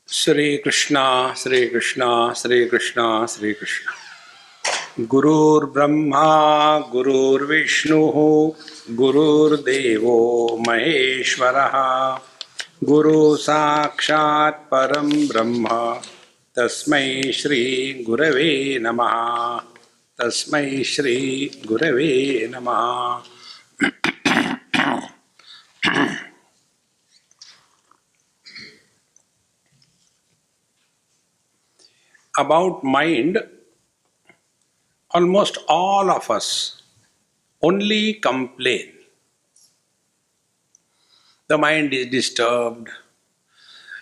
Shri Krishna, Shri Krishna, Shri Krishna, Shri Krishna. Gurur Brahma, Gurur Vishnu, Gurur Devo Maheshwaraha, Guru Sakshat Param Brahma, Tasmai Shri Gurave Namaha, Tasmai Shri Gurave Namaha. About mind, almost all of us only complain. The mind is disturbed.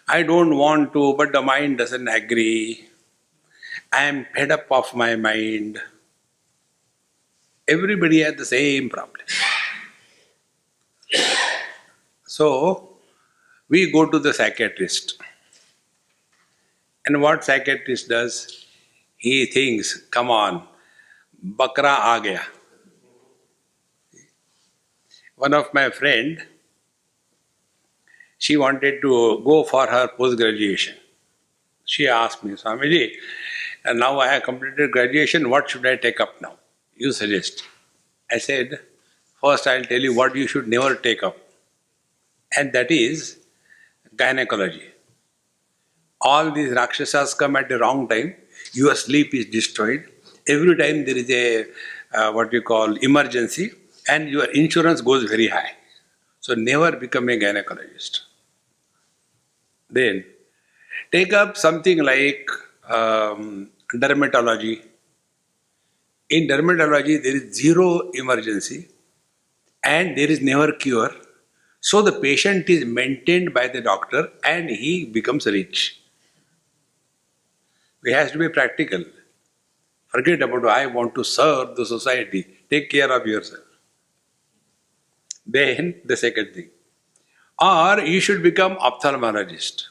I don't want to, but the mind doesn't agree. I am fed up of my mind. Everybody has the same problem. So, we go to the psychiatrist. And what psychiatrist does? He thinks, come on, bakra aa gaya. One of my friend, she wanted to go for her post-graduation. She asked me, Swamiji, and now I have completed graduation, what should I take up now? You suggest. I said, first I'll tell you what you should never take up. And that is gynecology. All these Rakshasas come at the wrong time. Your sleep is destroyed. Every time there is a what you call emergency, and your insurance goes very high. So never become a gynecologist. Then take up something like dermatology. In dermatology, there is zero emergency and there is never cure. So the patient is maintained by the doctor and he becomes rich. We have to be practical. Forget about I want to serve the society. Take care of yourself. Then the second thing. Or you should become ophthalmologist.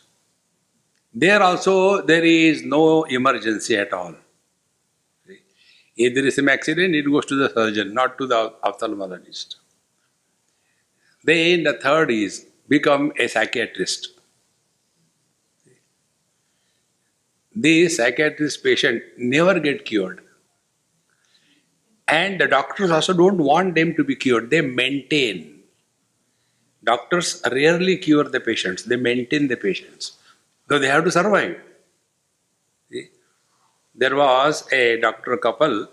There also there is no emergency at all. If there is some accident, it goes to the surgeon, not to the ophthalmologist. Then the third is become a psychiatrist. These psychiatrist patient never get cured. And the doctors also don't want them to be cured. They maintain. Doctors rarely cure the patients. They maintain the patients. Because they have to survive. See? There was a doctor couple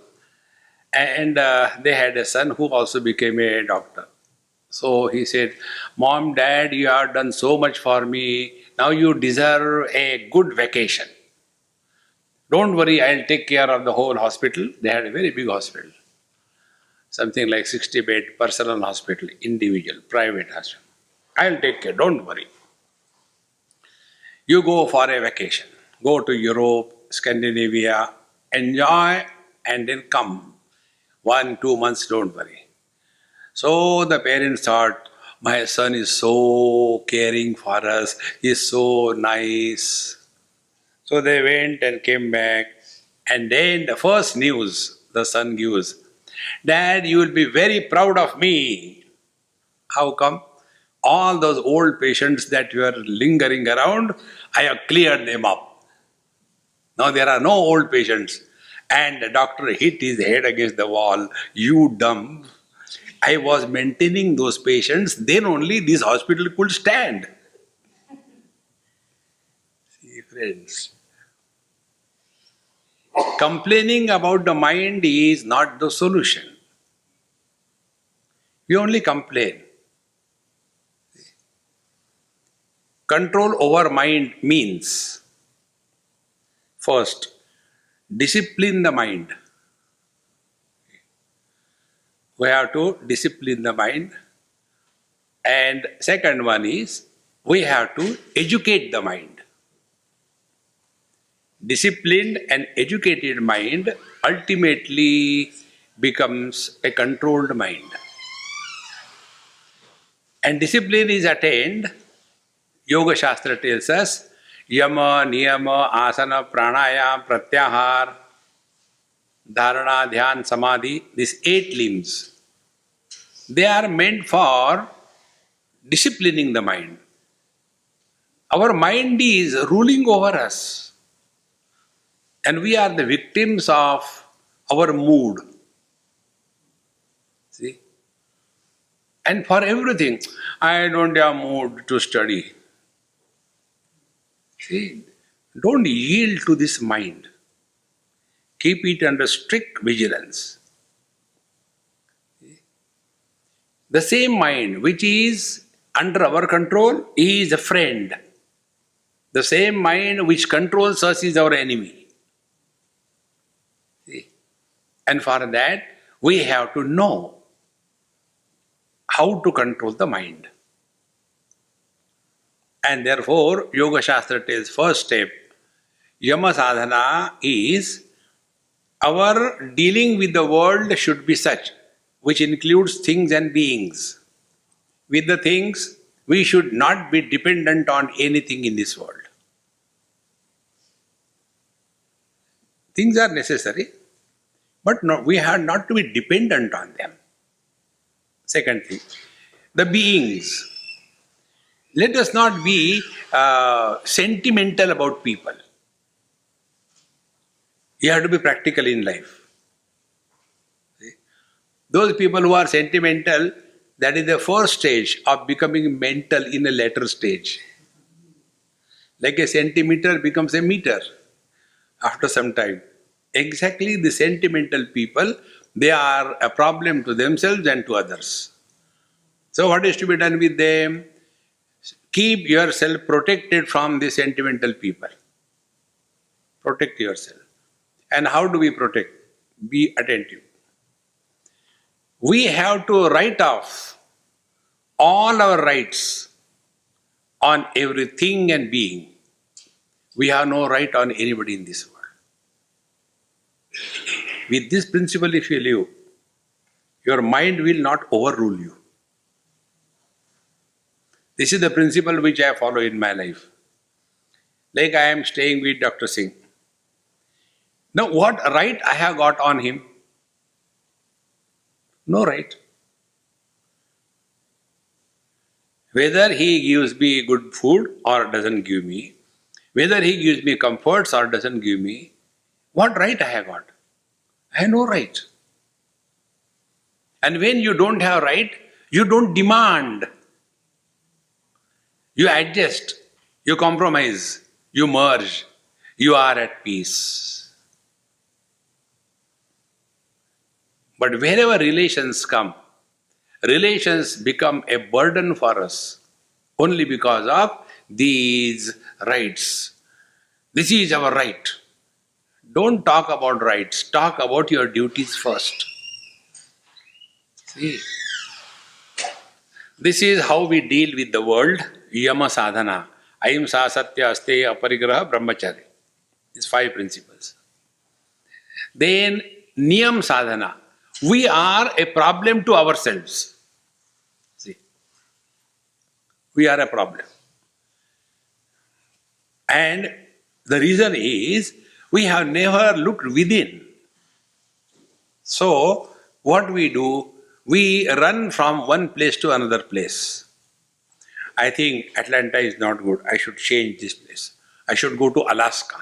and they had a son who also became a doctor. So he said, Mom, Dad, you have done so much for me. Now you deserve a good vacation. Don't worry, I'll take care of the whole hospital. They had a very big hospital. Something like 60-bed personal hospital, individual, private hospital. I'll take care, don't worry. You go for a vacation. Go to Europe, Scandinavia, enjoy and then come. 1-2 months, don't worry. So the parents thought, my son is so caring for us, he's so nice. So they went and came back, and then the first news the son gives, Dad, you will be very proud of me. How come? All those old patients that were lingering around, I have cleared them up. Now there are no old patients. And the doctor hit his head against the wall. You dumb. I was maintaining those patients, then only this hospital could stand. See, friends. Complaining about the mind is not the solution. We only complain. Control over mind means, first, discipline the mind. We have to discipline the mind. And second one is, we have to educate the mind. Disciplined and educated mind ultimately becomes a controlled mind. And discipline is attained, Yoga Shastra tells us, Yama, Niyama, Asana, Pranayama, Pratyahar, Dharana, Dhyan, Samadhi, these 8 limbs. They are meant for disciplining the mind. Our mind is ruling over us, and we are the victims of our mood. See? And for everything, I don't have mood to study. See? Don't yield to this mind. Keep it under strict vigilance. The same mind which is under our control is a friend. The same mind which controls us is our enemy. See? And for that, we have to know how to control the mind. And therefore, Yoga Shastra tells first step, Yama sadhana is our dealing with the world should be such, which includes things and beings. With the things, we should not be dependent on anything in this world. Things are necessary, but no, we have not to be dependent on them. Second thing, the beings. Let us not be sentimental about people. You have to be practical in life. See? Those people who are sentimental, that is the first stage of becoming mental in a later stage. Like a centimeter becomes a meter after some time. Exactly the sentimental people, they are a problem to themselves and to others. So what is to be done with them? Keep yourself protected from the sentimental people. Protect yourself. And how do we protect? Be attentive. We have to write off all our rights on everything and being. We have no right on anybody in this world. With this principle, if you live, your mind will not overrule you. This is the principle which I follow in my life. Like I am staying with Dr. Singh. Now, what right I have got on him? No right. Whether he gives me good food or doesn't give me, whether he gives me comforts or doesn't give me, what right I have got? I have no right. And when you don't have right, you don't demand. You adjust, you compromise, you merge, you are at peace. But wherever relations come, relations become a burden for us only because of these rights. This is our right. Don't talk about rights, talk about your duties first. See, this is how we deal with the world. Yama sadhana. Ahimsa, satya, asteya, aparigraha, brahmacharya. These 5 principles. Then niyam sadhana. We are a problem to ourselves. See, we are a problem. And the reason is we have never looked within. So, what we do, we run from one place to another place. I think Atlanta is not good. I should change this place. I should go to Alaska.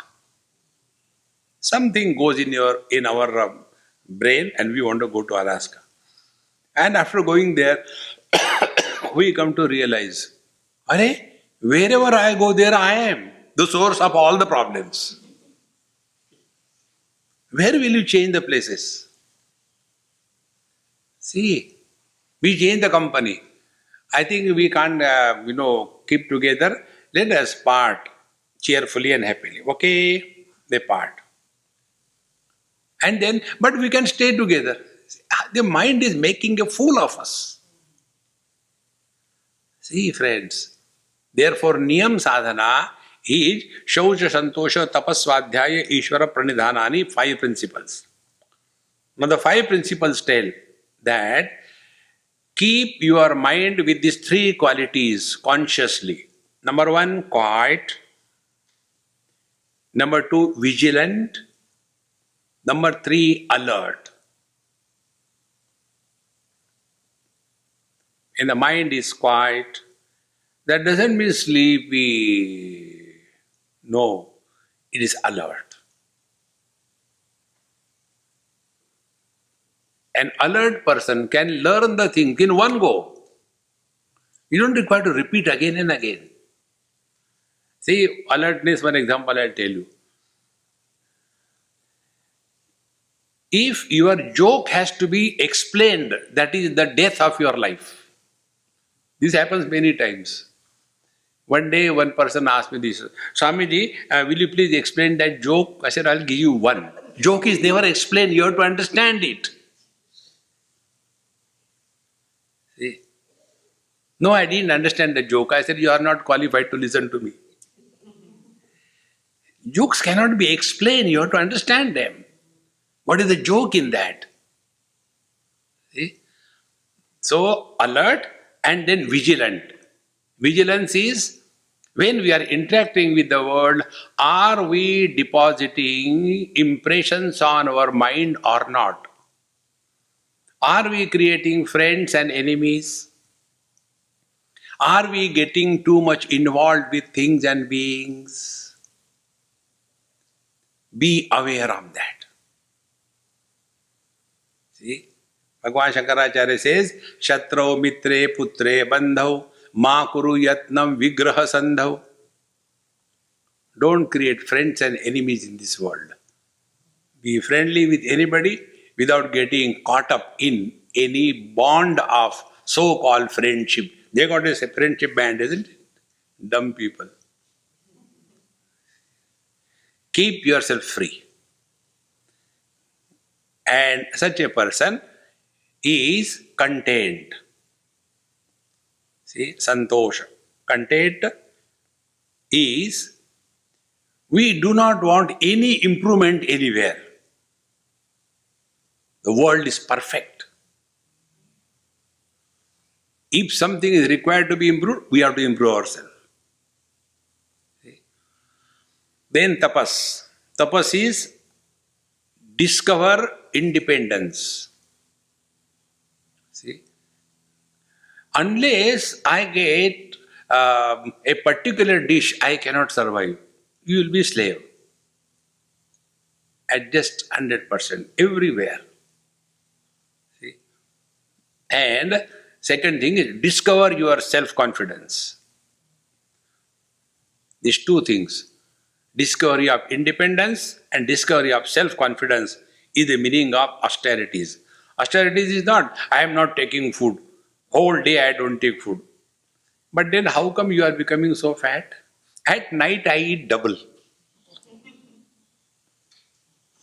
Something goes in our brain, and we want to go to Alaska. And after going there, we come to realize, wherever I go, there I am, the source of all the problems. Where will you change the places? See, we change the company. I think we can't, keep together. Let us part cheerfully and happily. Okay, they part. And then, but we can stay together. The mind is making a fool of us. See, friends, therefore, niyam sadhana is shaucha, santosha, tapaswadhyaya, ishvara, pranidhanani, 5 principles. Now, the 5 principles tell that keep your mind with these 3 qualities consciously. Number 1, quiet. Number 2, vigilant. Number 3, alert. When the mind is quiet, That doesn't mean sleepy. No, it is alert. An alert person can learn the thing in one go. You don't require to repeat again and again. See, alertness, one example I'll tell you. If your joke has to be explained, that is the death of your life. This happens many times. One day, one person asked me this, Swamiji, will you please explain that joke? I said, I'll give you one. Joke is never explained, you have to understand it. See? No, I didn't understand the joke. I said, you are not qualified to listen to me. Jokes cannot be explained, you have to understand them. What is the joke in that? See? So, alert and then vigilant. Vigilance is when we are interacting with the world, are we depositing impressions on our mind or not? Are we creating friends and enemies? Are we getting too much involved with things and beings? Be aware of that. See? Bhagavan Shankaracharya says, Shatrau mitre putre bandhau ma kuru yatnam vigraha sandhau. Don't create friends and enemies in this world. Be friendly with anybody without getting caught up in any bond of so-called friendship. They got a friendship band, isn't it? Dumb people. Keep yourself free. And such a person is content. See, santosha. Content is, we do not want any improvement anywhere. The world is perfect. If something is required to be improved, we have to improve ourselves. See? Then tapas. Tapas is discover independence. See? Unless I get a particular dish, I cannot survive. You will be slave. Adjust 100% everywhere. See? And second thing is discover your self-confidence. These two things, discovery of independence and discovery of self-confidence, is the meaning of austerities. Austerities is not, I am not taking food. Whole day I don't take food. But then how come you are becoming so fat? At night I eat double.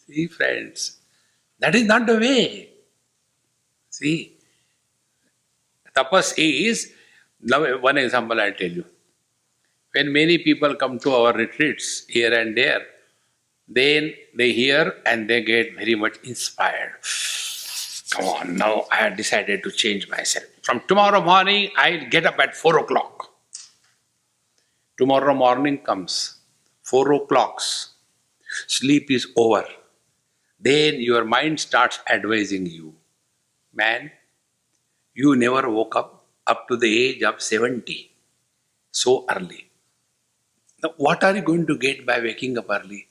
See, friends, that is not the way. See, tapas is, now one example I'll tell you. When many people come to our retreats here and there, then they hear and they get very much inspired. Come on, now I have decided to change myself. From tomorrow morning, I'll get up at 4 o'clock. Tomorrow morning comes, 4 o'clock, sleep is over. Then your mind starts advising you, man, you never woke up to the age of 70 so early. Now, what are you going to get by waking up early?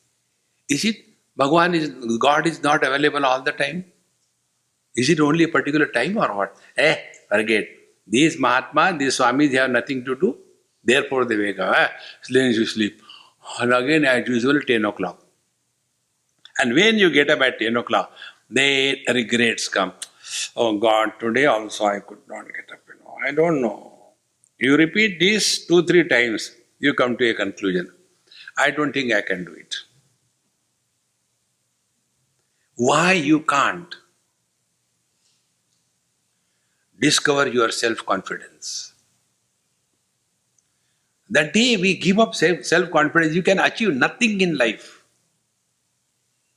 Is it God is not available all the time? Is it only a particular time or what? Forget. These Mahatma, these Swamis, they have nothing to do. Therefore they wake up. Then you sleep. And again, as usual, 10 o'clock. And when you get up at 10 o'clock, then regrets come. Oh God, today also I could not get up. I don't know. You repeat this 2-3 times, you come to a conclusion. I don't think I can do it. Why you can't? Discover your self-confidence. The day we give up self-confidence, you can achieve nothing in life.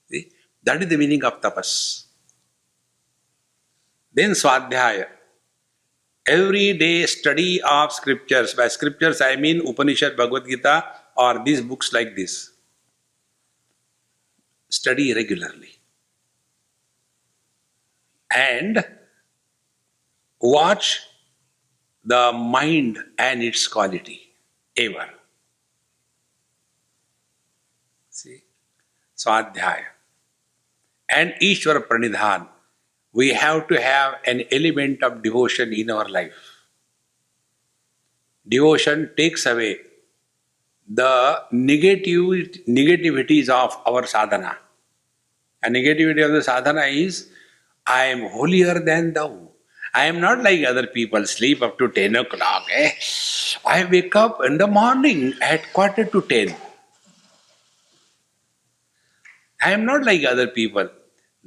See? That is the meaning of tapas. Then swadhyaya. Every day study of scriptures. By scriptures I mean Upanishad, Bhagavad Gita or these books like this. Study regularly. And watch the mind and its quality, ever. See? Swadhyaya. And Ishvara Pranidhan. We have to have an element of devotion in our life. Devotion takes away the negativities of our sadhana. And negativity of the sadhana is, I am holier than thou. I am not like other people, sleep up to 10 o'clock. I wake up in the morning at 9:45. I am not like other people,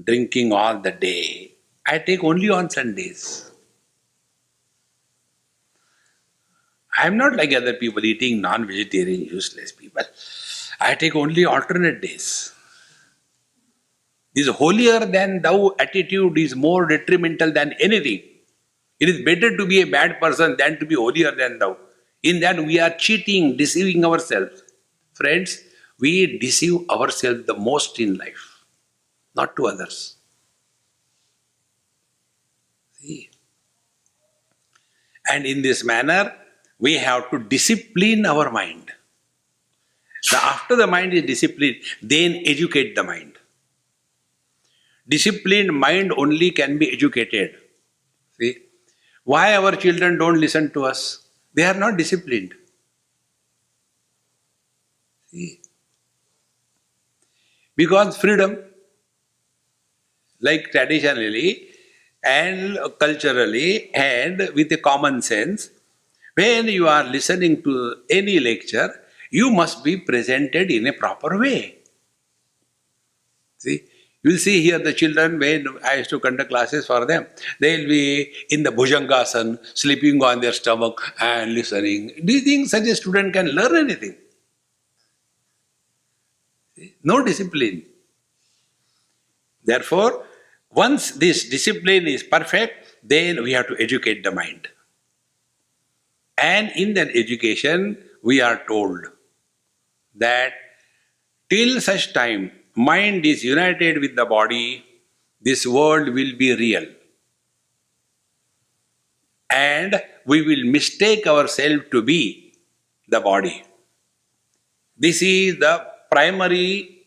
drinking all the day. I take only on Sundays. I am not like other people eating non-vegetarian, useless people. I take only alternate days. This holier than thou attitude is more detrimental than anything. It is better to be a bad person than to be holier than thou. In that we are cheating, deceiving ourselves. Friends, we deceive ourselves the most in life, not to others. See? And in this manner, we have to discipline our mind. Now, after the mind is disciplined, then educate the mind. Disciplined mind only can be educated. See? Why our children don't listen to us? They are not disciplined. See? Because freedom, like traditionally and culturally and with a common sense, when you are listening to any lecture, you must be presented in a proper way. See? You will see here the children, when I used to conduct classes for them, they will be in the Bhujangasana, sleeping on their stomach and listening. Do you think such a student can learn anything? See? No discipline. Therefore, once this discipline is perfect, then we have to educate the mind. And in that education, we are told that till such time mind is united with the body, this world will be real. And we will mistake ourselves to be the body. This is the primary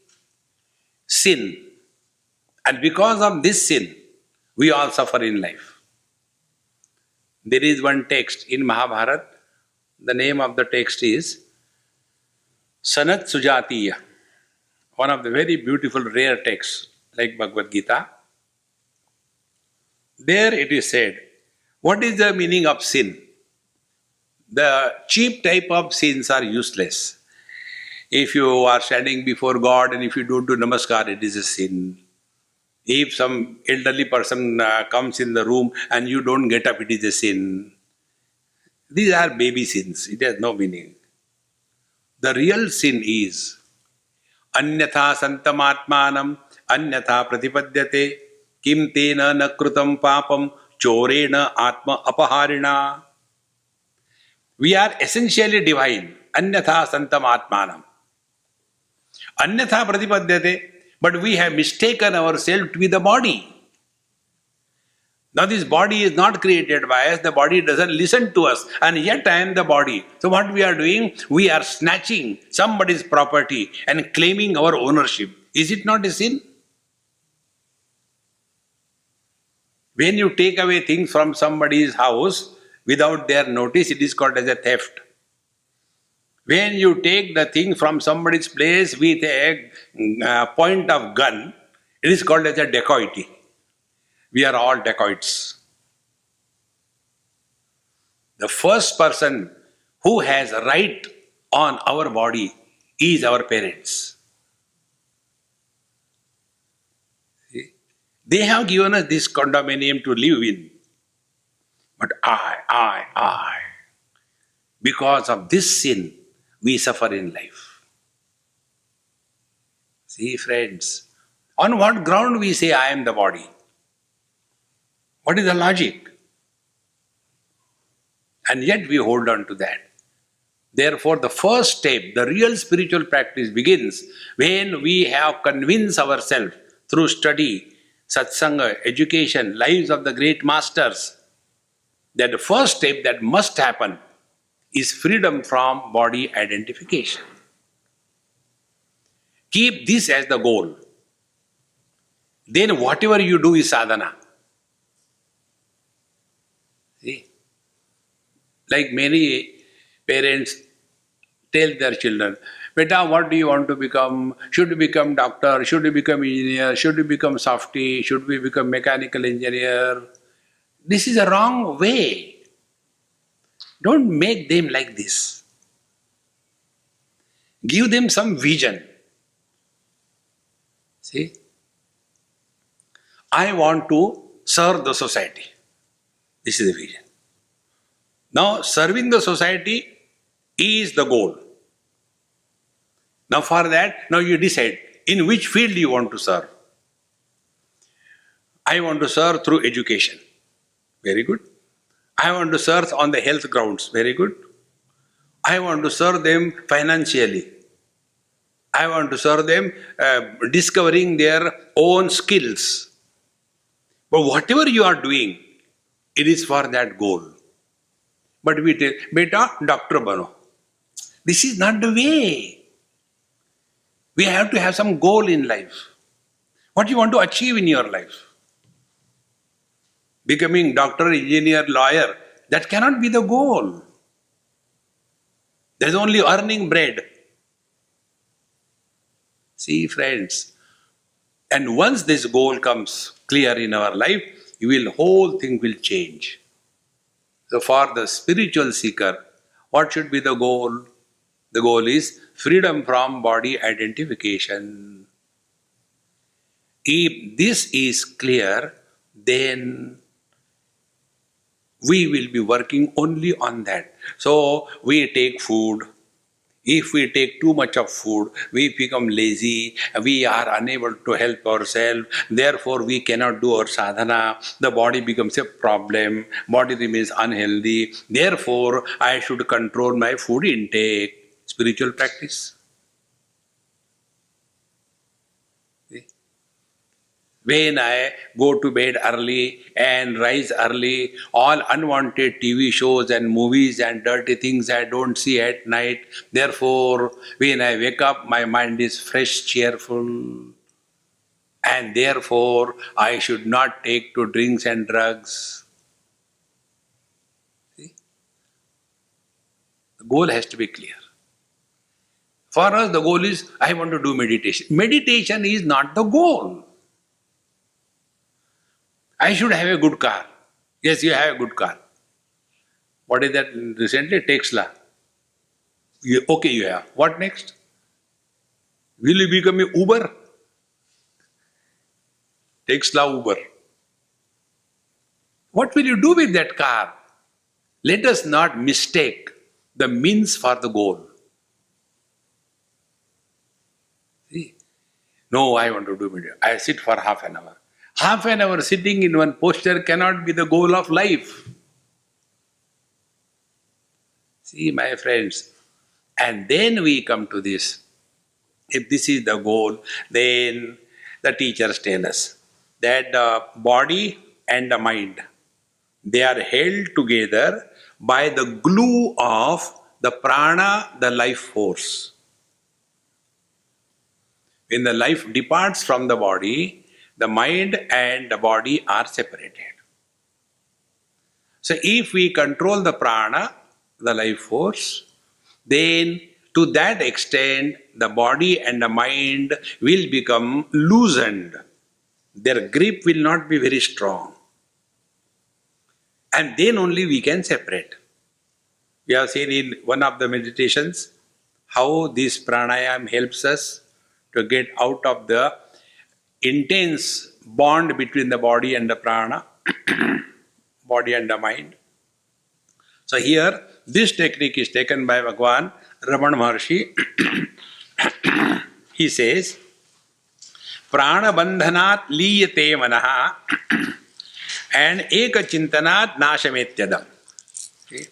sin. And because of this sin, we all suffer in life. There is one text in Mahabharata, the name of the text is Sanat Sujatiya, one of the very beautiful rare texts like Bhagavad Gita. There it is said, what is the meaning of sin? The cheap type of sins are useless. If you are standing before God and if you don't do namaskar, it is a sin. If some elderly person comes in the room and you don't get up, it is a sin. These are baby sins. It has no meaning. The real sin is Anyatha santamatmanam anyatha pratipadyate kim tena nakrutam papam chorena atma apaharina. We are essentially divine. Anyatha santamatmanam. Anyatha pratipadyate. But we have mistaken ourselves to be the body. Now this body is not created by us, the body doesn't listen to us, and yet I am the body. So what we are doing? We are snatching somebody's property and claiming our ownership. Is it not a sin? When you take away things from somebody's house without their notice, it is called as a theft. When you take the thing from somebody's place with a point of gun, it is called as a dacoity. We are all dacoits. The first person who has a right on our body is our parents. See? They have given us this condominium to live in. But I, because of this sin, we suffer in life. See, friends, on what ground we say I am the body? What is the logic? And yet we hold on to that. Therefore, the first step, the real spiritual practice begins when we have convinced ourselves through study, satsanga, education, lives of the great masters, that the first step that must happen is freedom from body identification. Keep this as the goal. Then whatever you do is sadhana. See? Like many parents tell their children, Beta, what do you want to become? Should you become doctor? Should you become engineer? Should you become softy? Should we become mechanical engineer? This is a wrong way. Don't make them like this. Give them some vision. See? I want to serve the society. This is the vision. Now, serving the society is the goal. Now, for that, now you decide in which field you want to serve. I want to serve through education. Very good. I want to serve on the health grounds. Very good. I want to serve them financially. I want to serve them discovering their own skills. But whatever you are doing, it is for that goal. But we tell, Beta, doctor bano. This is not the way. We have to have some goal in life. What you want to achieve in your life? Becoming doctor, engineer, lawyer, that cannot be the goal. There is only earning bread. See, friends, and once this goal comes clear in our life, whole thing will change. So for the spiritual seeker, what should be the goal? The goal is freedom from body identification. If this is clear, then we will be working only on that. So we take food. If we take too much of food, we become lazy, we are unable to help ourselves, therefore we cannot do our sadhana, the body becomes a problem, body remains unhealthy, therefore I should control my food intake. Spiritual practice. When I go to bed early and rise early, all unwanted TV shows and movies and dirty things I don't see at night. Therefore, when I wake up, my mind is fresh, cheerful. And therefore, I should not take to drinks and drugs. See? The goal has to be clear. For us, the goal is, I want to do meditation. Meditation is not the goal. I should have a good car. Yes, you have a good car. What is that recently? Tesla. Okay, you have. What next? Will you become a Uber? Tesla Uber. What will you do with that car? Let us not mistake the means for the goal. See? No, I want to do meditation. I sit for half an hour. Half an hour sitting in one posture cannot be the goal of life. See, my friends, and then we come to this. If this is the goal, then the teachers tell us that the body and the mind, they are held together by the glue of the prana, the life force. When the life departs from the body, the mind and the body are separated. So if we control the prana, the life force, then to that extent the body and the mind will become loosened. Their grip will not be very strong. And then only we can separate. We have seen in one of the meditations how this pranayam helps us to get out of the intense bond between the body and the prana, body and the mind. So here, this technique is taken by Bhagavan Ramana Maharshi. He says, prana bandhanat liyate manaha and eka chintanat nashametyadam. Okay.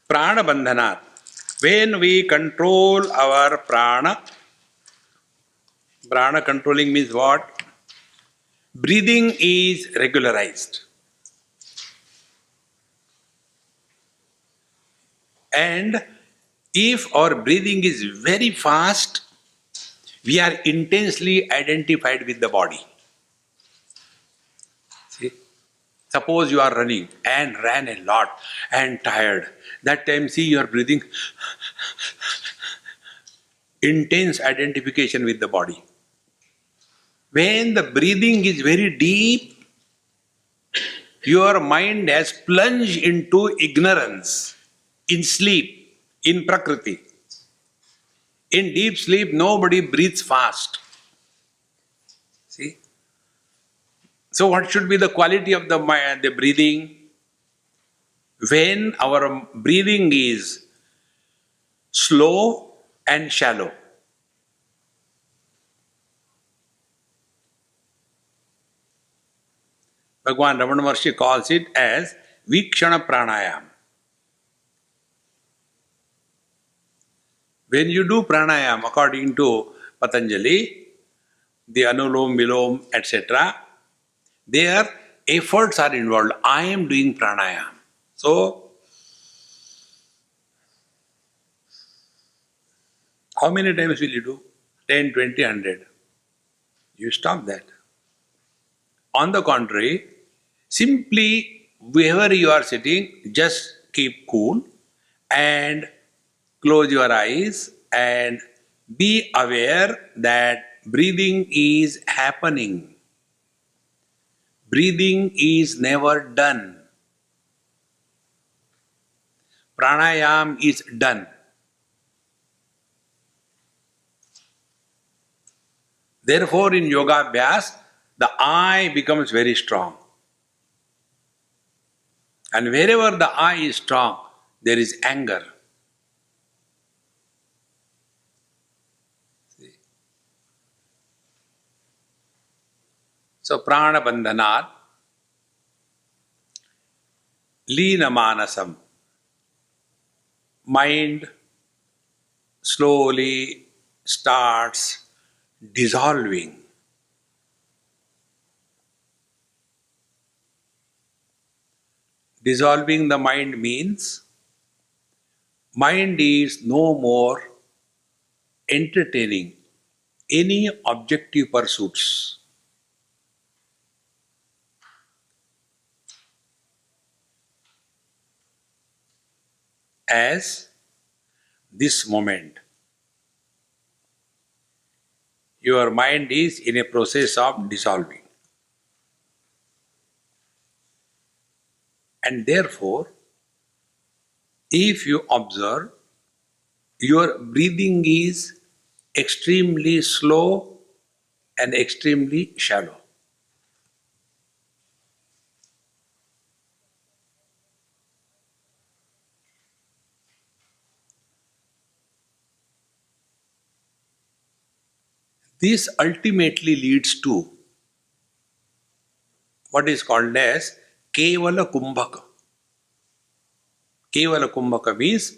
Prana bandhanat. When we control our prana controlling means what? Breathing is regularized. And if our breathing is very fast, we are intensely identified with the body. See? Suppose you are running and ran a lot and tired. That time, see, you are breathing intense identification with the body. When the breathing is very deep, your mind has plunged into ignorance, in sleep, in Prakriti. In deep sleep, nobody breathes fast. See? So, what should be the quality of the breathing? When our breathing is slow and shallow. Bhagwan Ramana Maharshi calls it as Vikshana Pranayam. When you do pranayam according to Patanjali, the Anulom, Vilom, etc., their efforts are involved. I am doing pranayam. So, how many times will you do? 10, 20, 100. You stop that. On the contrary, simply wherever you are sitting, just keep cool and close your eyes and be aware that breathing is happening. Breathing is never done. Pranayam is done. Therefore, in yoga abhyas, the I becomes very strong. And wherever the I is strong, there is anger. So, prana bandhanat, leena manasam. Mind slowly starts dissolving. Dissolving the mind means mind is no more entertaining any objective pursuits. As this moment, your mind is in a process of dissolving. And therefore, if you observe, your breathing is extremely slow and extremely shallow. This ultimately leads to what is called as Kevala Kumbhaka. Kevala Kumbhaka means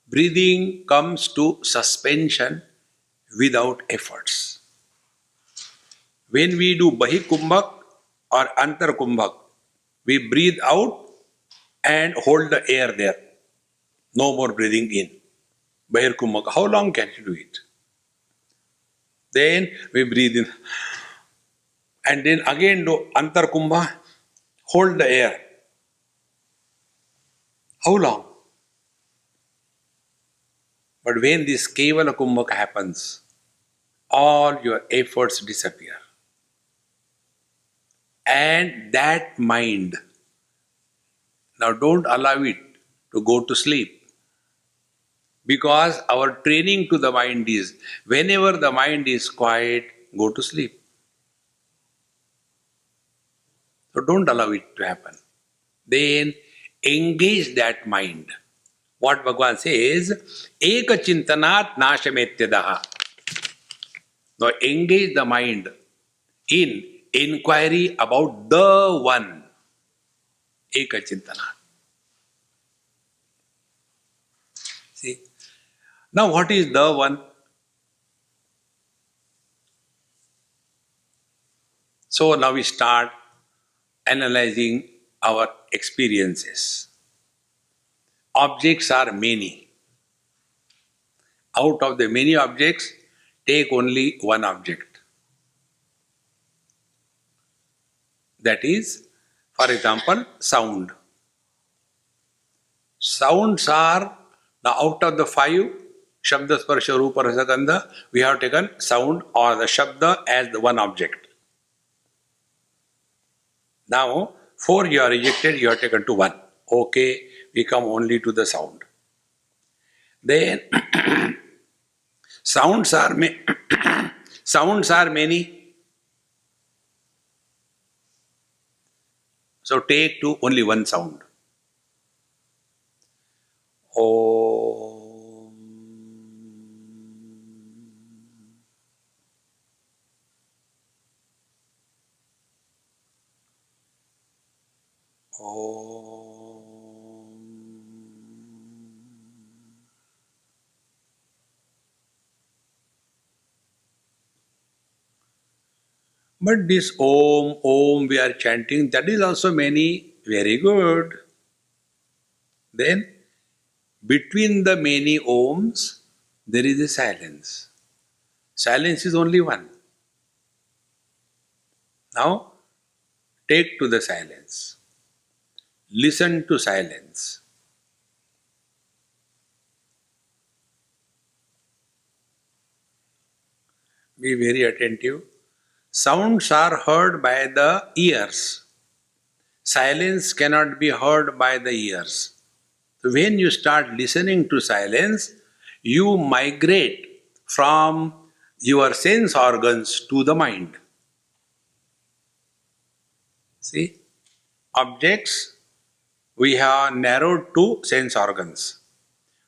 breathing comes to suspension without efforts. When we do Bahi Kumbhak or Antar Kumbhak, we breathe out and hold the air there. No more breathing in. Bahir Kumbhak. How long can you do it? Then we breathe in. And then again do Antar Kumbha, hold the air. How long? But when this Kevala Kumbhaka happens, all your efforts disappear. And that mind, now don't allow it to go to sleep. Because our training to the mind is, whenever the mind is quiet, go to sleep. So don't allow it to happen. Then engage that mind. What Bhagavan says, Eka Chintanat Nashametyadaha. Now engage the mind in inquiry about the one. Eka Chintanat. See? Now what is the one? So now we start analyzing our experiences. Objects are many. Out of the many objects, take only one object. That is, for example, sound. Sounds are, now out of the five, Shabda, Sparsha, Rupa, Rasa, Gandha, we have taken sound or the Shabda as the one object. Now, four you are rejected, you are taken to one. Okay, we come only to the sound. Then, sounds are sounds are many. So take to only one sound. Om. Om. But this Om we are chanting, that is also many, very good. Then, between the many Oms, there is a silence. Silence is only one. Now, take to the silence. Listen to silence. Be very attentive. Sounds are heard by the ears. Silence cannot be heard by the ears. So when you start listening to silence, you migrate from your sense organs to the mind. See, objects we have narrowed to sense organs.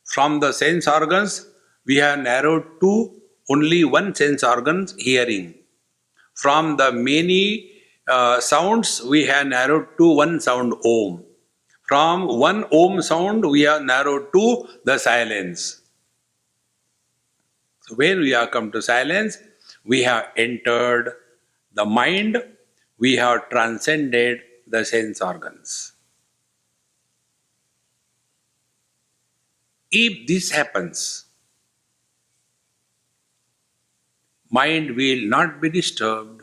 From the sense organs, we have narrowed to only one sense organ, hearing. From the many sounds, we have narrowed to one sound, Om. From one Om sound, we have narrowed to the silence. So when we have come to silence, we have entered the mind, we have transcended the sense organs. If this happens, mind will not be disturbed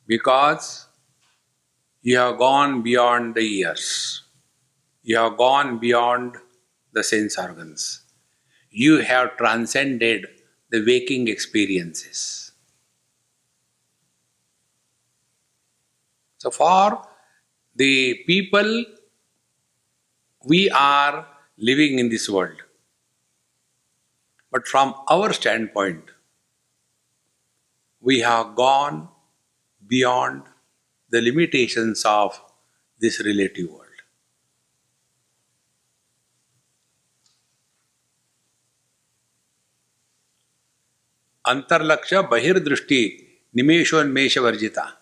because you have gone beyond the ears. You have gone beyond the sense organs. You have transcended the waking experiences. So for the people, we are living in this world. But from our standpoint, we have gone beyond the limitations of this relative world. Antarlaksha Bahirdrushti Nimeshonmesha Varjita.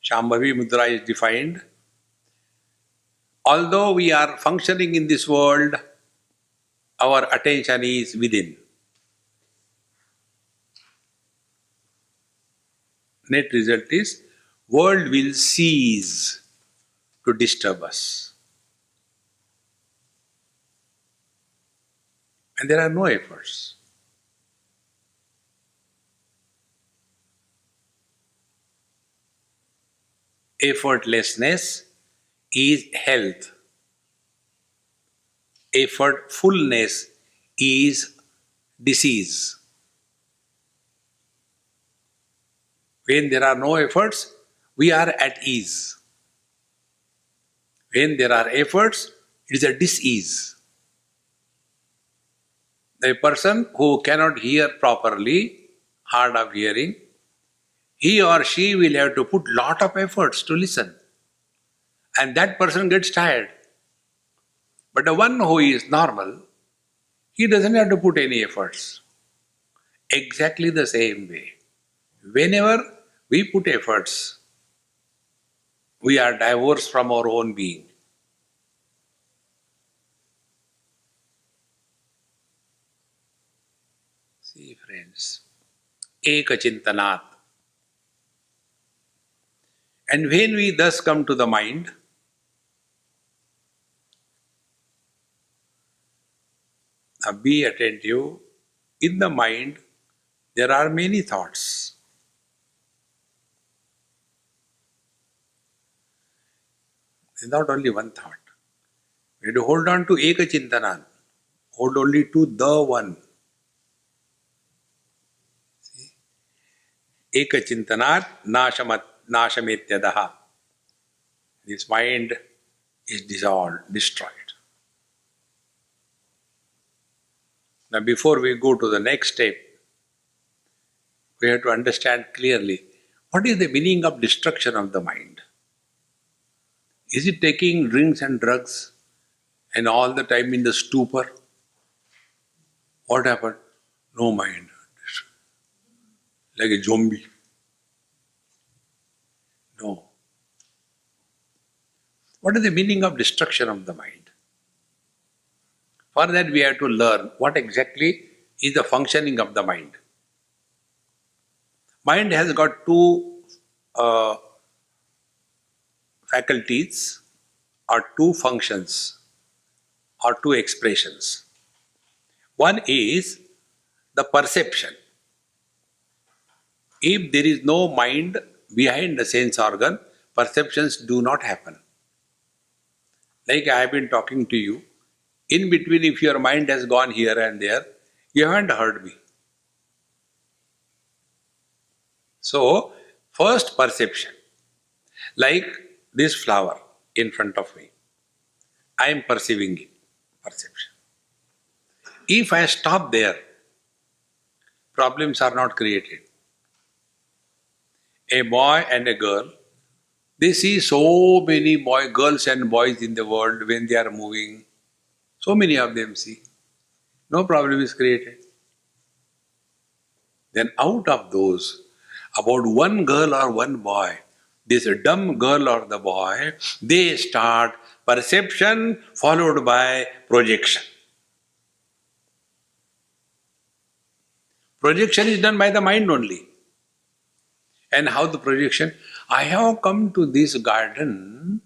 Shambhavi Mudra is defined. Although we are functioning in this world, our attention is within. Net result is, world will cease to disturb us. And there are no efforts. Effortlessness is health. Effortfulness is disease. When there are no efforts, we are at ease. When there are efforts, it is a dis-ease. The person who cannot hear properly, hard of hearing, he or she will have to put lot of efforts to listen. And that person gets tired. But the one who is normal, he doesn't have to put any efforts. Exactly the same way. Whenever we put efforts, we are divorced from our own being. See, friends, ekachintanat. And when we thus come to the mind, Now be attentive. In the mind, there are many thoughts. It's not only one thought. We have to hold on to Eka Chintanan. Hold only to the one. Eka Chintanat Nashametyadaha. This mind is dissolved, destroyed. Now before we go to the next step, we have to understand clearly what is the meaning of destruction of the mind. Is it taking drinks and drugs and all the time in the stupor? What happened? No mind. Like a zombie. No. What is the meaning of destruction of the mind? For that we have to learn what exactly is the functioning of the mind. Mind has got two faculties or two functions or two expressions. One is the perception. If there is no mind behind the sense organ, perceptions do not happen. Like I have been talking to you, in between if your mind has gone here and there, you haven't heard me. So, first perception, like this flower in front of me, I am perceiving it, perception. If I stop there, problems are not created. A boy and a girl, they see so many girls and boys in the world when they are moving. So many of them see. No problem is created. Then out of those, about one girl or one boy, this dumb girl or the boy, they start perception followed by projection. Projection is done by the mind only. And how the projection? I have come to this garden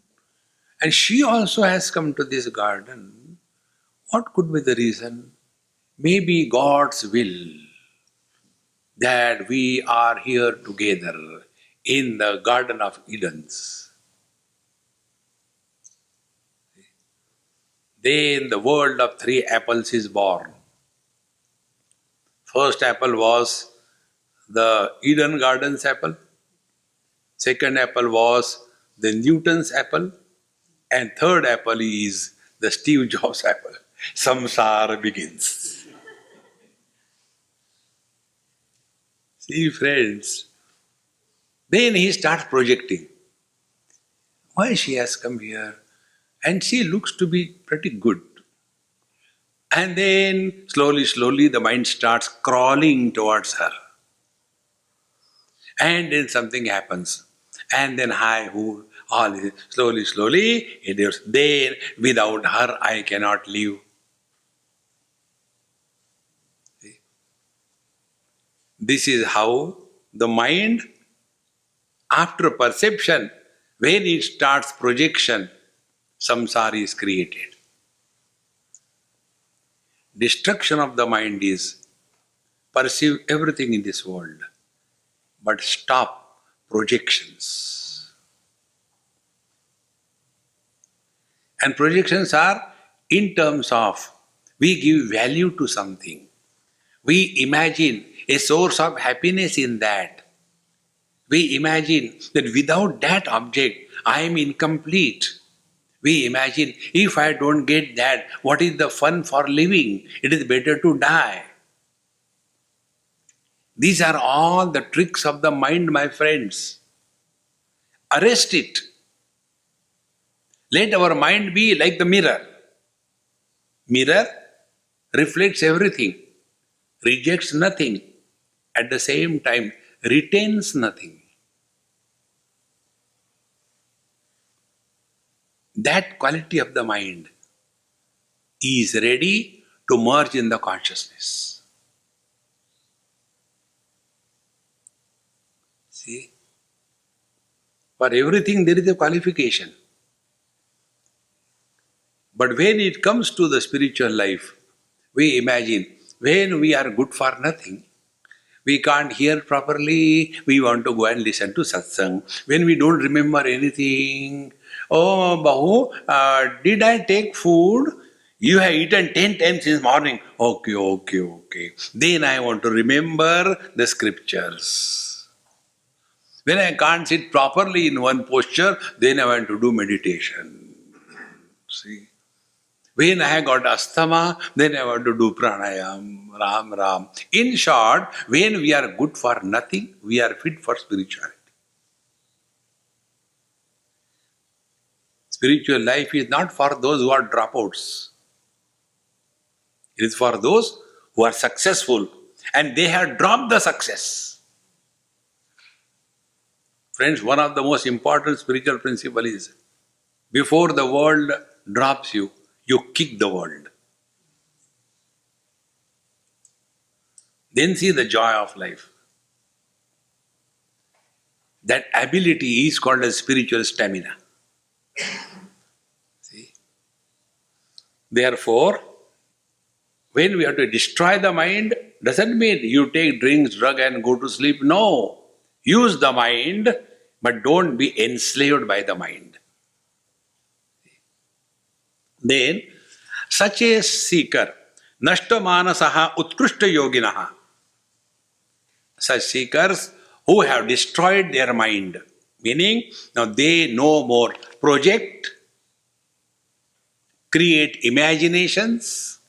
and she also has come to this garden. What could be the reason? Maybe God's will that we are here together in the Garden of Edens. Then the world of three apples is born. First apple was the Eden Gardens apple. Second apple was the Newton's apple. And third apple is the Steve Jobs apple. Samsara begins. See, friends, then he starts projecting. Why she has come here? And she looks to be pretty good. And then slowly the mind starts crawling towards her. And then something happens. And then all is slowly it is. Then without her I cannot live. See? This is how the mind, after perception, when it starts projection, samsara is created. Destruction of the mind is perceive everything in this world, but stop projections. And projections are in terms of we give value to something. We imagine a source of happiness in that. We imagine that without that object, I am incomplete. We imagine, if I don't get that, what is the fun for living? It is better to die. These are all the tricks of the mind, my friends. Arrest it. Let our mind be like the mirror. Mirror reflects everything, rejects nothing, at the same time retains nothing. That quality of the mind is ready to merge in the consciousness. See? For everything there is a qualification. But when it comes to the spiritual life, We imagine when we are good for nothing, we can't hear properly, we want to go and listen to satsang. When we don't remember anything, oh Bahu, did I take food? You have eaten 10 times since morning. Okay, okay, okay. Then I want to remember the scriptures. When I can't sit properly in one posture, then I want to do meditation. See? When I have got asthma, then I want to do pranayam, ram, ram. In short, when we are good for nothing, we are fit for spirituality. Spiritual life is not for those who are dropouts. It is for those who are successful and they have dropped the success. Friends, one of the most important spiritual principles is before the world drops you, you kick the world. Then see the joy of life. That ability is called as spiritual stamina. See? Therefore, when we have to destroy the mind, doesn't mean you take drinks, drug and go to sleep. No. Use the mind, but don't be enslaved by the mind. Then, such a seeker, nashta manasaha utkrishta yoginaha. Such seekers who have destroyed their mind, meaning now they no more project, create imaginations,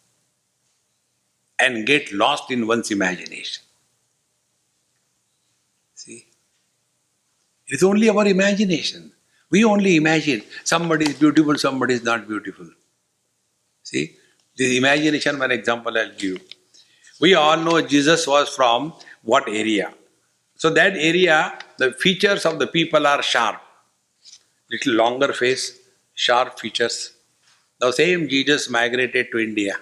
and get lost in one's imagination. See? It's only our imagination. We only imagine somebody is beautiful, somebody is not beautiful. See? The imagination, one example I'll give you. We all know Jesus was from what area? So that area, the features of the people are sharp. Little longer face, sharp features. The same Jesus migrated to India.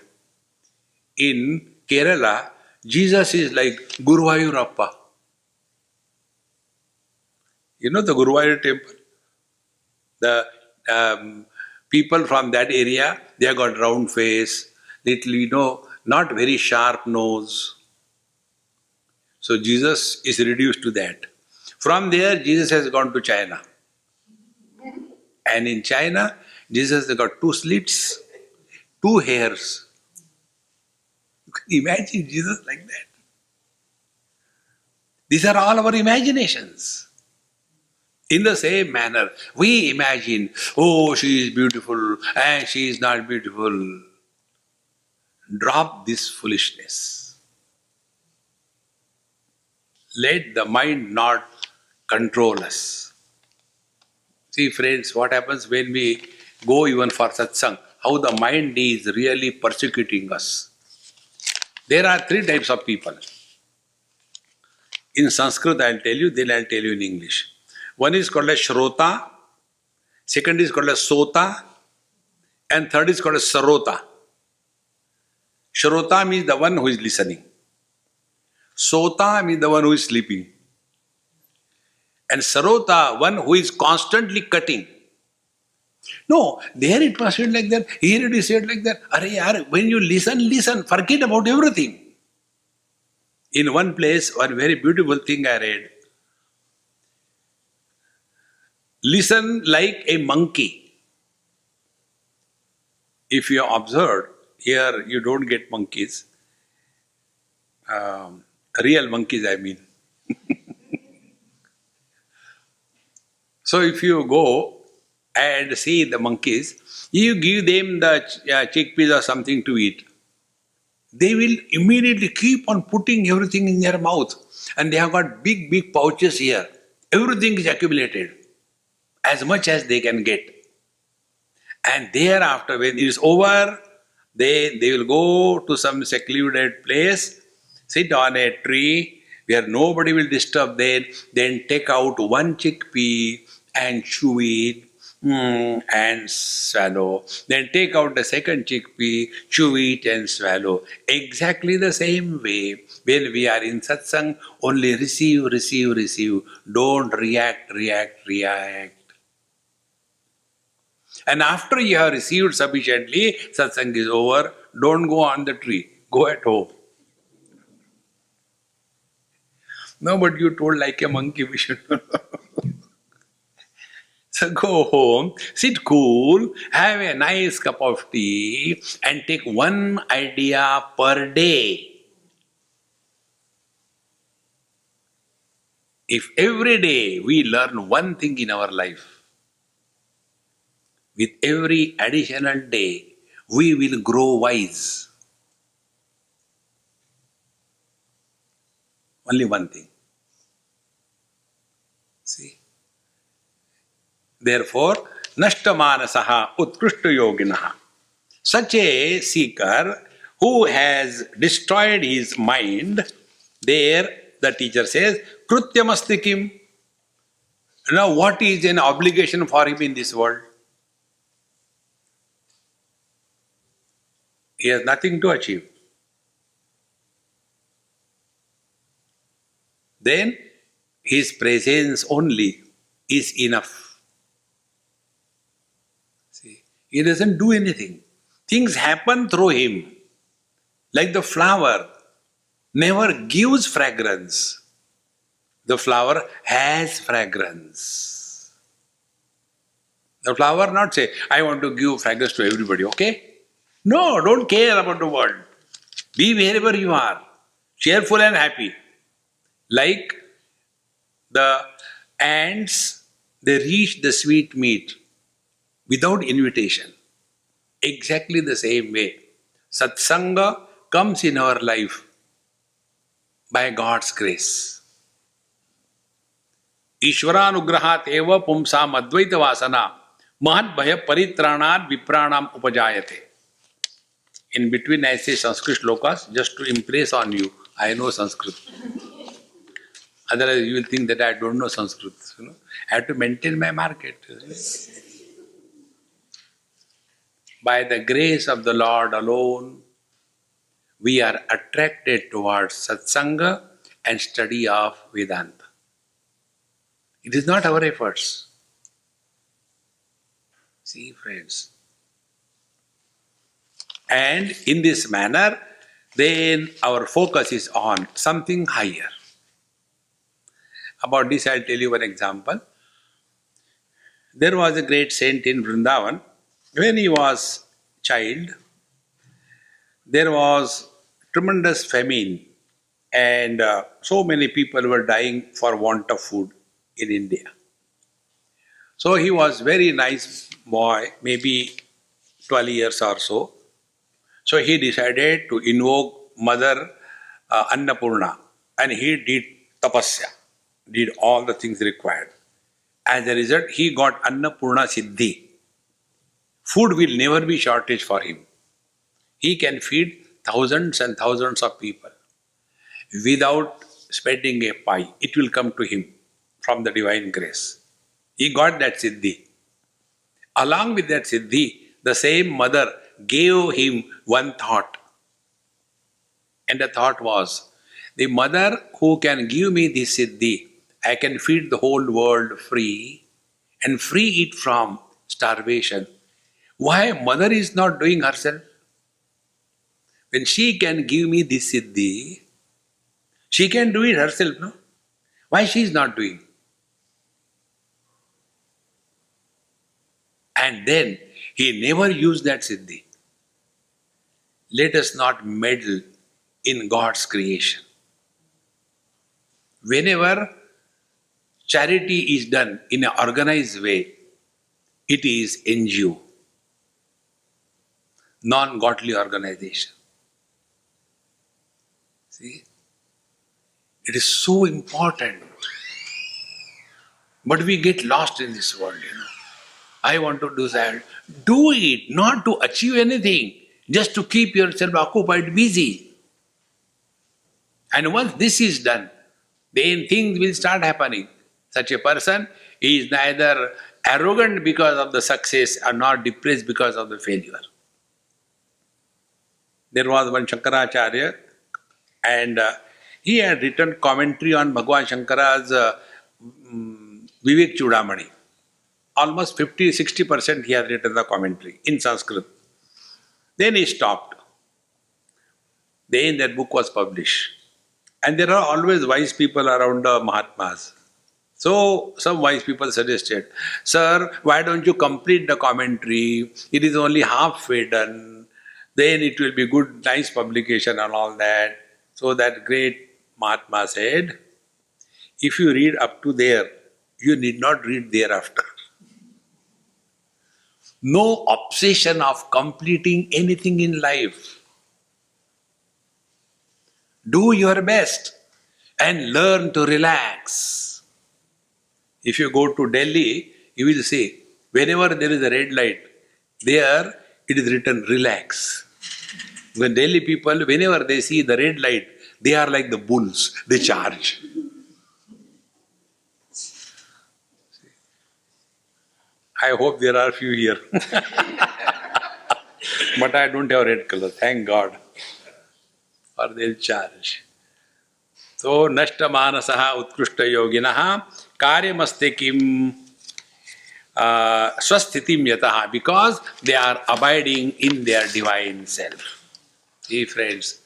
In Kerala, Jesus is like Guruvayurappa. You know the Guruvayur temple? The people from that area, they have got round face, little, not very sharp nose. So Jesus is reduced to that. From there, Jesus has gone to China. And in China, Jesus has got 2 slits, 2 hairs. You can imagine Jesus like that. These are all our imaginations. In the same manner, we imagine, oh, she is beautiful and she is not beautiful. Drop this foolishness. Let the mind not control us. See, friends, what happens when we go even for satsang, how the mind is really persecuting us. There are 3 types of people. In Sanskrit, I'll tell you, then I'll tell you in English. One is called as Shrota, second is called as Sota, and third is called as Sarota. Shrota means the one who is listening. Sota means the one who is sleeping. And Sarota, one who is constantly cutting. No, there it was said like that, here it is said like that. Arey, when you listen, forget about everything. In one place, one very beautiful thing I read. Listen like a monkey. If you observe, here you don't get monkeys. Real monkeys, I mean. So if you go and see the monkeys, you give them the chickpeas or something to eat. They will immediately keep on putting everything in their mouth. And they have got big pouches here. Everything is accumulated. As much as they can get. And thereafter, when it is over, they will go to some secluded place, sit on a tree where nobody will disturb them, then take out one chickpea and chew it and swallow. Then take out the second chickpea, chew it and swallow. Exactly the same way, when we are in satsang, only receive. Don't react. And after you have received sufficiently, satsang is over, don't go on the tree, go at home. No, but you told like a monkey we should. So go home, sit cool, have a nice cup of tea, and take one idea per day. If every day we learn one thing in our life, with every additional day, we will grow wise. Only one thing. See? Therefore, Nastamanasaha Utkrishta Yoginaha. Such a seeker who has destroyed his mind, there the teacher says, Krutyamasthi kim. Now, what is an obligation for him in this world? He has nothing to achieve. Then his presence only is enough. See, he doesn't do anything. Things happen through him. Like the flower never gives fragrance. The flower has fragrance. The flower not say, I want to give fragrance to everybody, okay? No, don't care about the world. Be wherever you are, cheerful and happy. Like the ants, they reach the sweet meat without invitation. Exactly the same way. Satsanga comes in our life by God's grace. Ishvaranugrahat eva pumsam advaita vasana mahad bhaya paritranad vipranam upajayate. In between I say Sanskrit shlokas just to impress on you. I know Sanskrit. Otherwise you will think that I don't know Sanskrit. I have to maintain my market. By the grace of the Lord alone, we are attracted towards satsanga and study of Vedanta. It is not our efforts. See, friends. And in this manner, then our focus is on something higher. About this, I'll tell you one example. There was a great saint in Vrindavan. When he was child, there was tremendous famine, and so many people were dying for want of food in India. So he was very nice boy, maybe 12 years or so. So he decided to invoke Mother Annapurna, and he did tapasya, did all the things required. As a result, he got Annapurna Siddhi. Food will never be shortage for him. He can feed thousands and thousands of people without spending a pie. It will come to him from the divine grace. He got that Siddhi. Along with that Siddhi, the same mother gave him one thought. And the thought was, the mother who can give me this Siddhi, I can feed the whole world free and free it from starvation. Why mother is not doing herself? When she can give me this Siddhi, she can do it herself, no? Why she is not doing? And then he never used that Siddhi. Let us not meddle in God's creation. Whenever charity is done in an organized way, it is NGO, non-godly organization. See? It is so important. But we get lost in this world, I want to do that. Do it, not to achieve anything, just to keep yourself occupied, busy. And once this is done, then things will start happening. Such a person is neither arrogant because of the success or nor depressed because of the failure. There was one Shankaracharya, and he had written commentary on Bhagavan Shankara's Vivek Chudamani. Almost 50-60% he has written the commentary in Sanskrit. Then he stopped. Then that book was published. And there are always wise people around the Mahatmas. So some wise people suggested, Sir, why don't you complete the commentary? It is only halfway done. Then it will be good, nice publication and all that. So that great Mahatma said, if you read up to there, you need not read thereafter. No obsession of completing anything in life. Do your best and learn to relax. If you go to Delhi, you will see, whenever there is a red light, there it is written relax. The Delhi people, whenever they see the red light, they are like the bulls, they charge. I hope there are few here. But I don't have red color, thank God. Or they'll charge. So, nashta manasaha utkrishta yoginaha karyamaste kim swasthitim yataha, because they are abiding in their divine self. See, friends,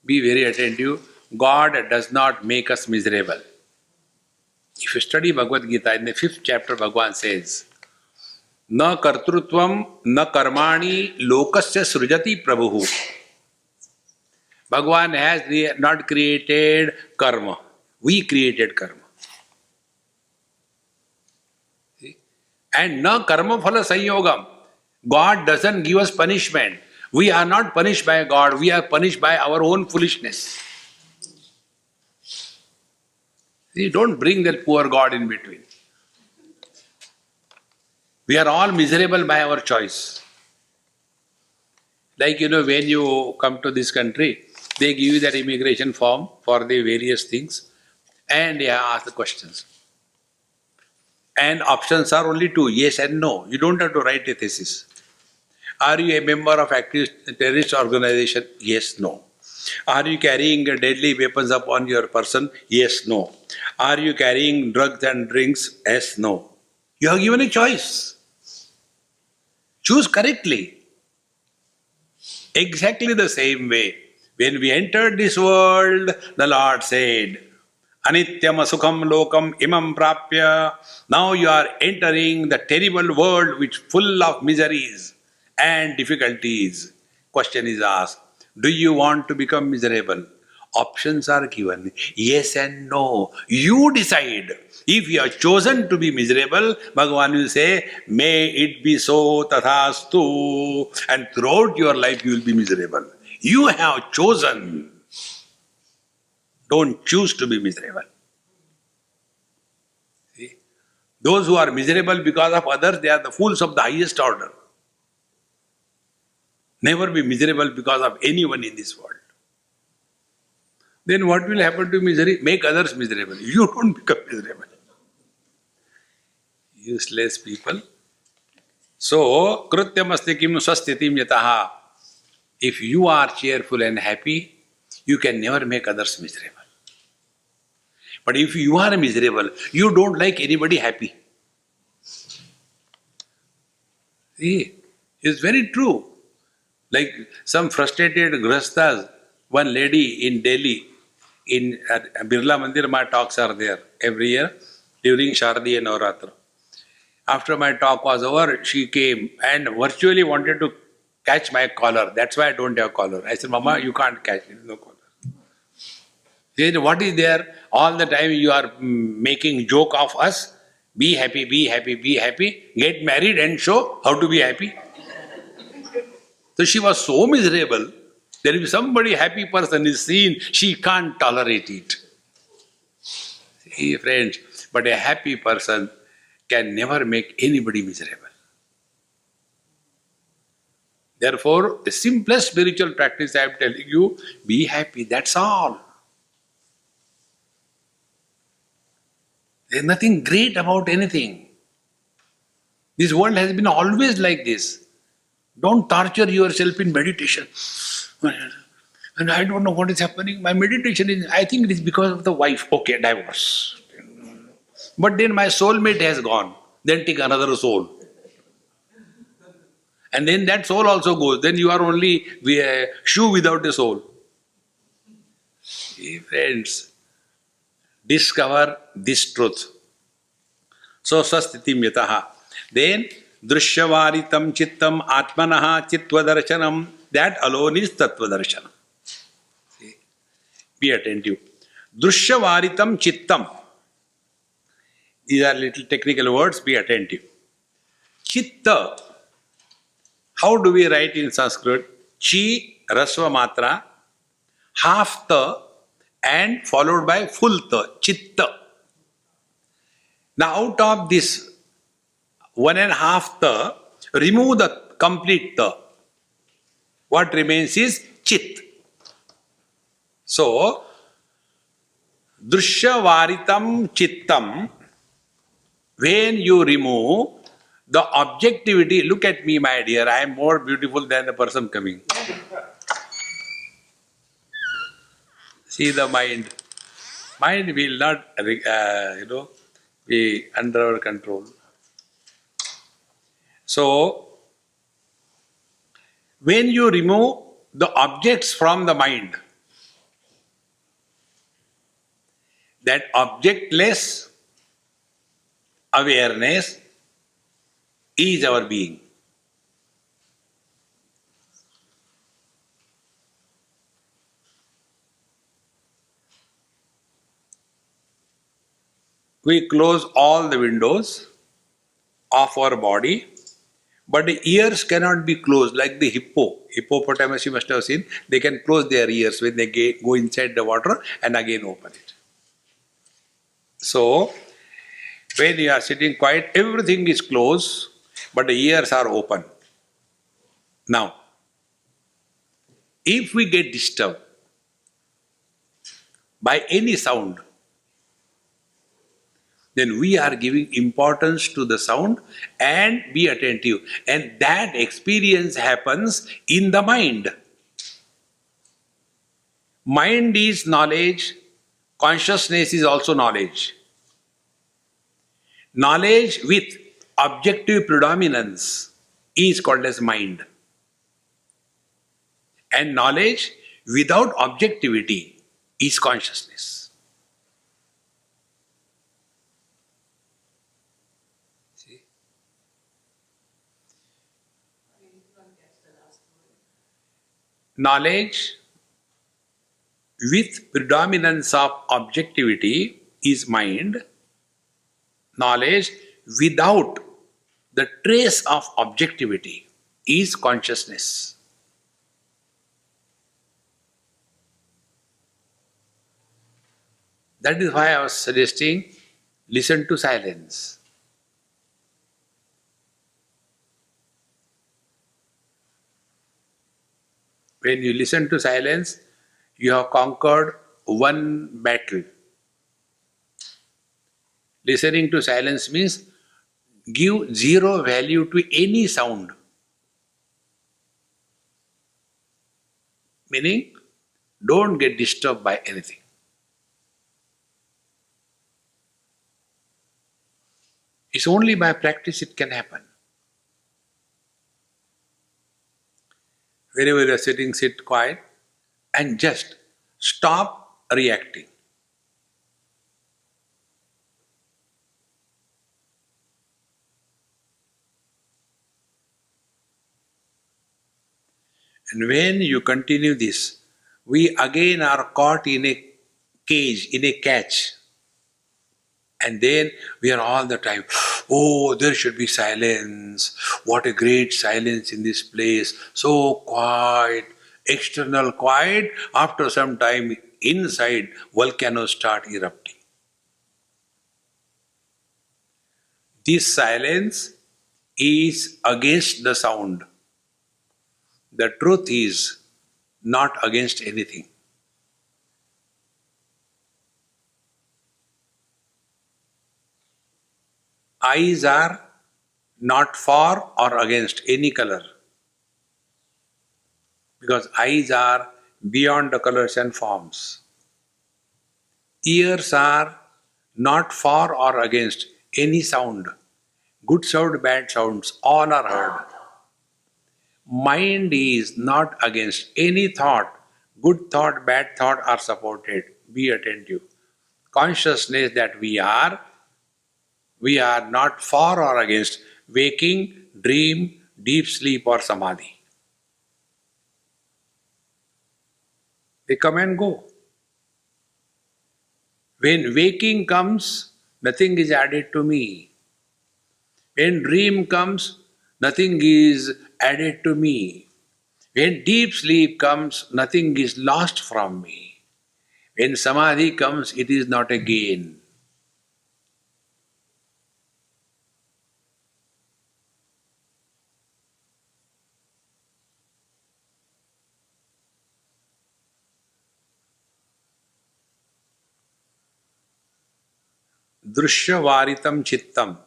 be very attentive. God does not make us miserable. If you study Bhagavad Gita, in the 5th chapter, Bhagavan says, Na kartrutvam na karmani lokasya srujati prabhu. Bhagavan has not created karma. We created karma. See? And na karma phala sanyogam. God doesn't give us punishment. We are not punished by God. We are punished by our own foolishness. See, don't bring that poor God in between. We are all miserable by our choice. Like, when you come to this country, they give you that immigration form for the various things and they ask the questions. And options are only two, yes and no. You don't have to write a thesis. Are you a member of activist terrorist organization? Yes, no. Are you carrying deadly weapons upon your person? Yes, no. Are you carrying drugs and drinks? Yes, no. You are given a choice. Choose correctly. Exactly the same way. When we entered this world, the Lord said, Anityam asukham lokam imam prapya. Now you are entering the terrible world which full of miseries and difficulties. Question is asked, do you want to become miserable? Options are given, yes and no. You decide. If you are chosen to be miserable, Bhagavan will say, may it be so tathastu. And throughout your life you will be miserable. You have chosen. Don't choose to be miserable. See? Those who are miserable because of others, they are the fools of the highest order. Never be miserable because of anyone in this world. Then what will happen to misery? Make others miserable. You don't become miserable. Useless people. So, krutyamaste kim swasthitim yataha. If you are cheerful and happy, you can never make others miserable. But if you are miserable, you don't like anybody happy. See, it's very true. Like some frustrated grahasthas, one lady in Delhi, in Birla Mandir, my talks are there every year during Shardiya Navratra. After my talk was over, she came and virtually wanted to catch my collar. That's why I don't have collar. I said, Mama, you can't catch it, no collar. She said, what is there? All the time you are making joke of us. Be happy, be happy, be happy. Get married and show how to be happy. So she was so miserable that if somebody happy person is seen, she can't tolerate it. See, friends, but a happy person can never make anybody miserable. Therefore, the simplest spiritual practice I am telling you, be happy, that's all. There is nothing great about anything. This world has been always like this. Don't torture yourself in meditation. And I don't know what is happening. My meditation is, I think it is because of the wife. Okay, divorce. But then my soulmate has gone. Then take another soul. And then that soul also goes. Then you are only a shoe without a soul. See, friends, discover this truth. So swastitim yataha. Then drishyavaritam chittam atmanaha chitvadarshanam. That alone is tattvadarshanam. See, be attentive. Drishyavaritam chittam. These are little technical words, be attentive. Chitta. How do we write in Sanskrit? Chi, rasva matra, half ta, and followed by full ta, chitta. Now out of this 1.5 ta, remove the complete ta. What remains is chit. So, drishyavaritam chittam, when you remove the objectivity, look at me, my dear, I am more beautiful than the person coming. See the mind. Mind will not, be under our control. So, when you remove the objects from the mind, that objectless awareness is our being. We close all the windows of our body, but the ears cannot be closed like the hippopotamus. You must have seen, they can close their ears when they go inside the water and again open it. So, when you are sitting quiet, everything is closed, but the ears are open. Now, if we get disturbed by any sound, then we are giving importance to the sound and be attentive. And that experience happens in the mind. Mind is knowledge, consciousness is also knowledge. Knowledge with objective predominance is called as mind. And knowledge without objectivity is consciousness. Knowledge with predominance of objectivity is mind. Knowledge without the trace of objectivity is consciousness. That is why I was suggesting listen to silence. When you listen to silence, you have conquered one battle. Listening to silence means give zero value to any sound. Meaning, don't get disturbed by anything. It's only by practice it can happen. Wherever you are sitting, sit quiet and just stop reacting. And when you continue this, we again are caught in a cage, in a catch. And then we are all the time, oh, there should be silence. What a great silence in this place. So quiet, external quiet. After some time, inside, volcanoes start erupting. This silence is against the sound. The truth is not against anything. Eyes are not for or against any color, because eyes are beyond the colors and forms. Ears are not for or against any sound. Good sound, bad sounds, all are heard. Mind is not against any thought. Good thought, bad thought are supported. Be attentive. Consciousness that we are not for or against waking, dream, deep sleep, or samadhi. They come and go. When waking comes, nothing is added to me. When dream comes, nothing is added to me. When deep sleep comes, nothing is lost from me. When samadhi comes, it is not a gain. Drishyavaritam chittam.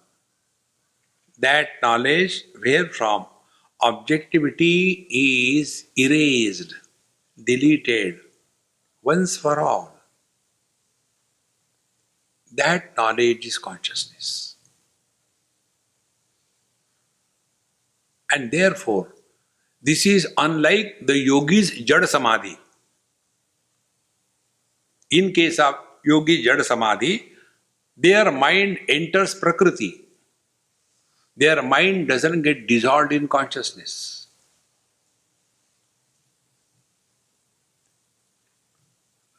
That knowledge wherefrom objectivity is erased, deleted, once for all. That knowledge is consciousness. And therefore, this is unlike the yogi's Jad Samadhi. In case of yogi Jad Samadhi, their mind enters Prakriti. Their mind doesn't get dissolved in consciousness.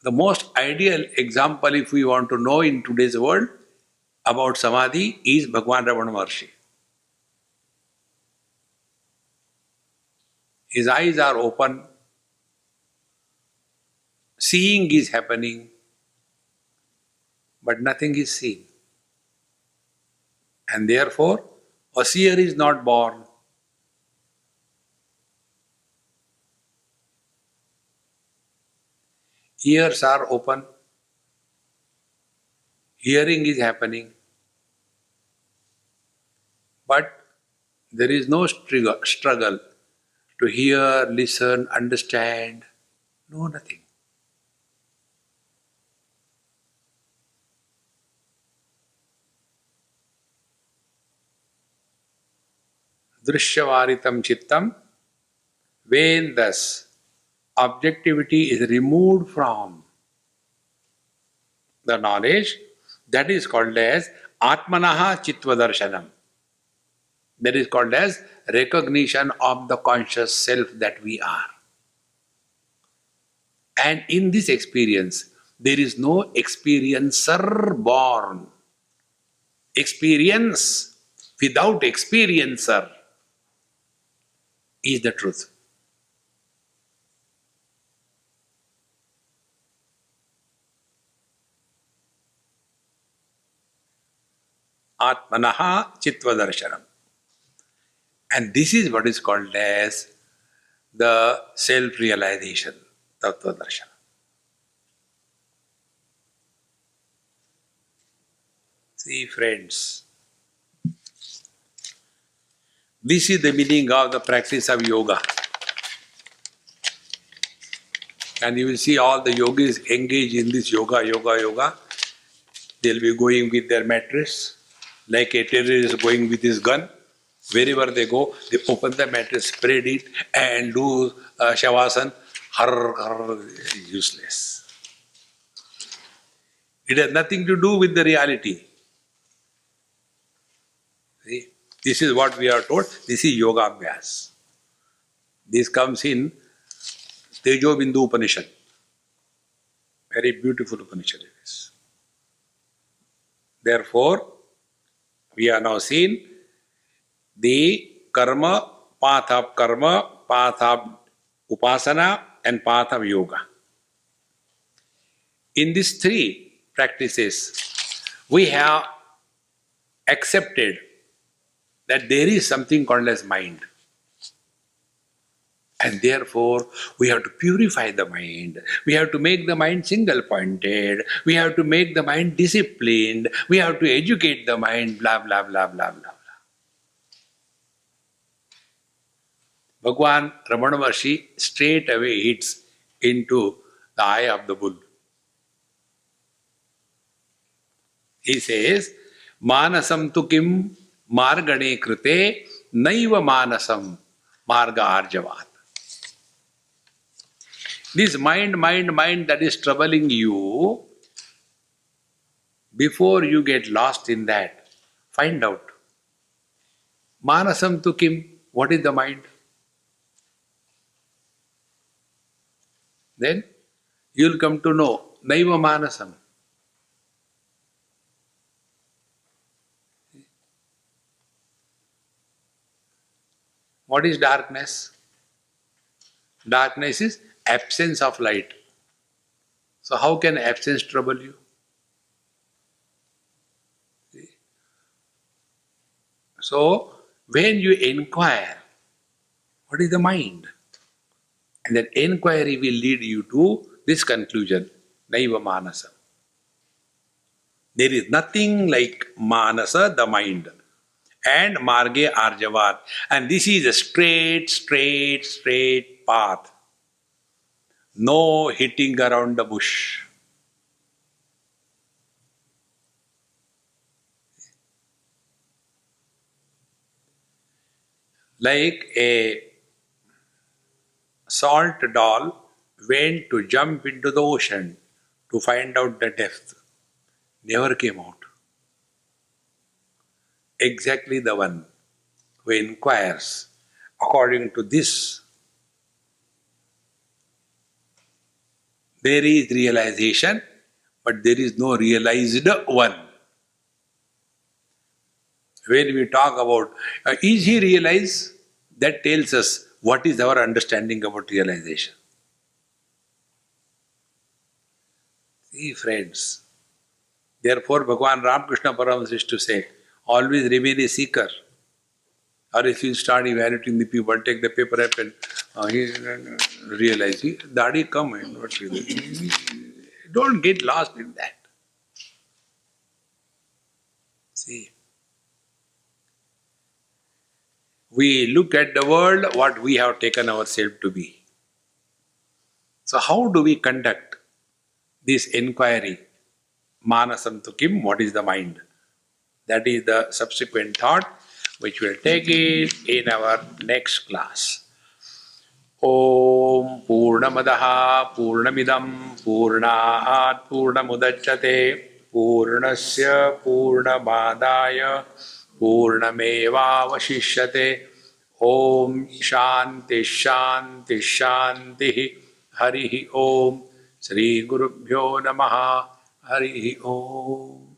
The most ideal example, if we want to know in today's world about Samadhi, is Bhagwan Ramana Maharshi. His eyes are open, seeing is happening, but nothing is seen. And therefore, a seer is not born. Ears are open, hearing is happening, but there is no struggle to hear, listen, understand. No, nothing. Drishyavaritam chittam. When thus objectivity is removed from the knowledge, that is called as Atmanaha Chittva-darshanam. That is called as recognition of the conscious self that we are. And in this experience, there is no experiencer born. Experience without experiencer is the truth. Atmanaha Chittva-darshanam. And this is what is called as the self-realization, Tattva-darshanam. See, friends, this is the meaning of the practice of yoga. And you will see all the yogis engage in this yoga. They'll be going with their mattress, like a terrorist going with his gun. Wherever they go, they open the mattress, spread it, and do shavasana. Useless. It has nothing to do with the reality. See? This is what we are told. This is yoga abhyas. This comes in Tejo Bindu Upanishad. Very beautiful Upanishad it is. Therefore, we are now seeing the karma, path of upasana, and path of yoga. In these three practices, we have accepted that there is something called as mind. And therefore, we have to purify the mind. We have to make the mind single-pointed. We have to make the mind disciplined. We have to educate the mind, blah, blah, blah, blah, blah. Bhagwan Ramana Maharshi straight away hits into the eye of the bull. He says, Manasam tu kim margane krite naiva manasam Marga Arjavat. This mind that is troubling you, before you get lost in that, find out. Manasam tu kim? What is the mind? Then you'll come to know Naiva Manasam. What is darkness? Darkness is absence of light. So how can absence trouble you? So when you inquire, what is the mind? And that inquiry will lead you to this conclusion, Naiva Manasa. There is nothing like Manasa, the mind, and Marge Arjavat. And this is a straight path. No hitting around the bush. Like a salt doll went to jump into the ocean to find out the depth. Never came out. Exactly the one who inquires according to this, there is realization, but there is no realized one. When we talk about is he realized, that tells us what is our understanding about realization. See, friends, therefore Bhagavan Ramakrishna Paramahansa used to say, always remain a seeker. Or if you start evaluating the people, take the paper up and realize, Dadi come and what really. Don't get lost in that. See, we look at the world what we have taken ourselves to be. So how do we conduct this inquiry? Manasam tu kim, what is the mind? That is the subsequent thought which we'll take it in our next class. Om Purnamadaha Purnamidam Purnaat Purnamudachyate Purnasya Purnamadaya Purnamevavashishyate. Om Shanti Shanti Shanti. Harihi Om. Sri Gurubhyo Namaha. Harihi Om.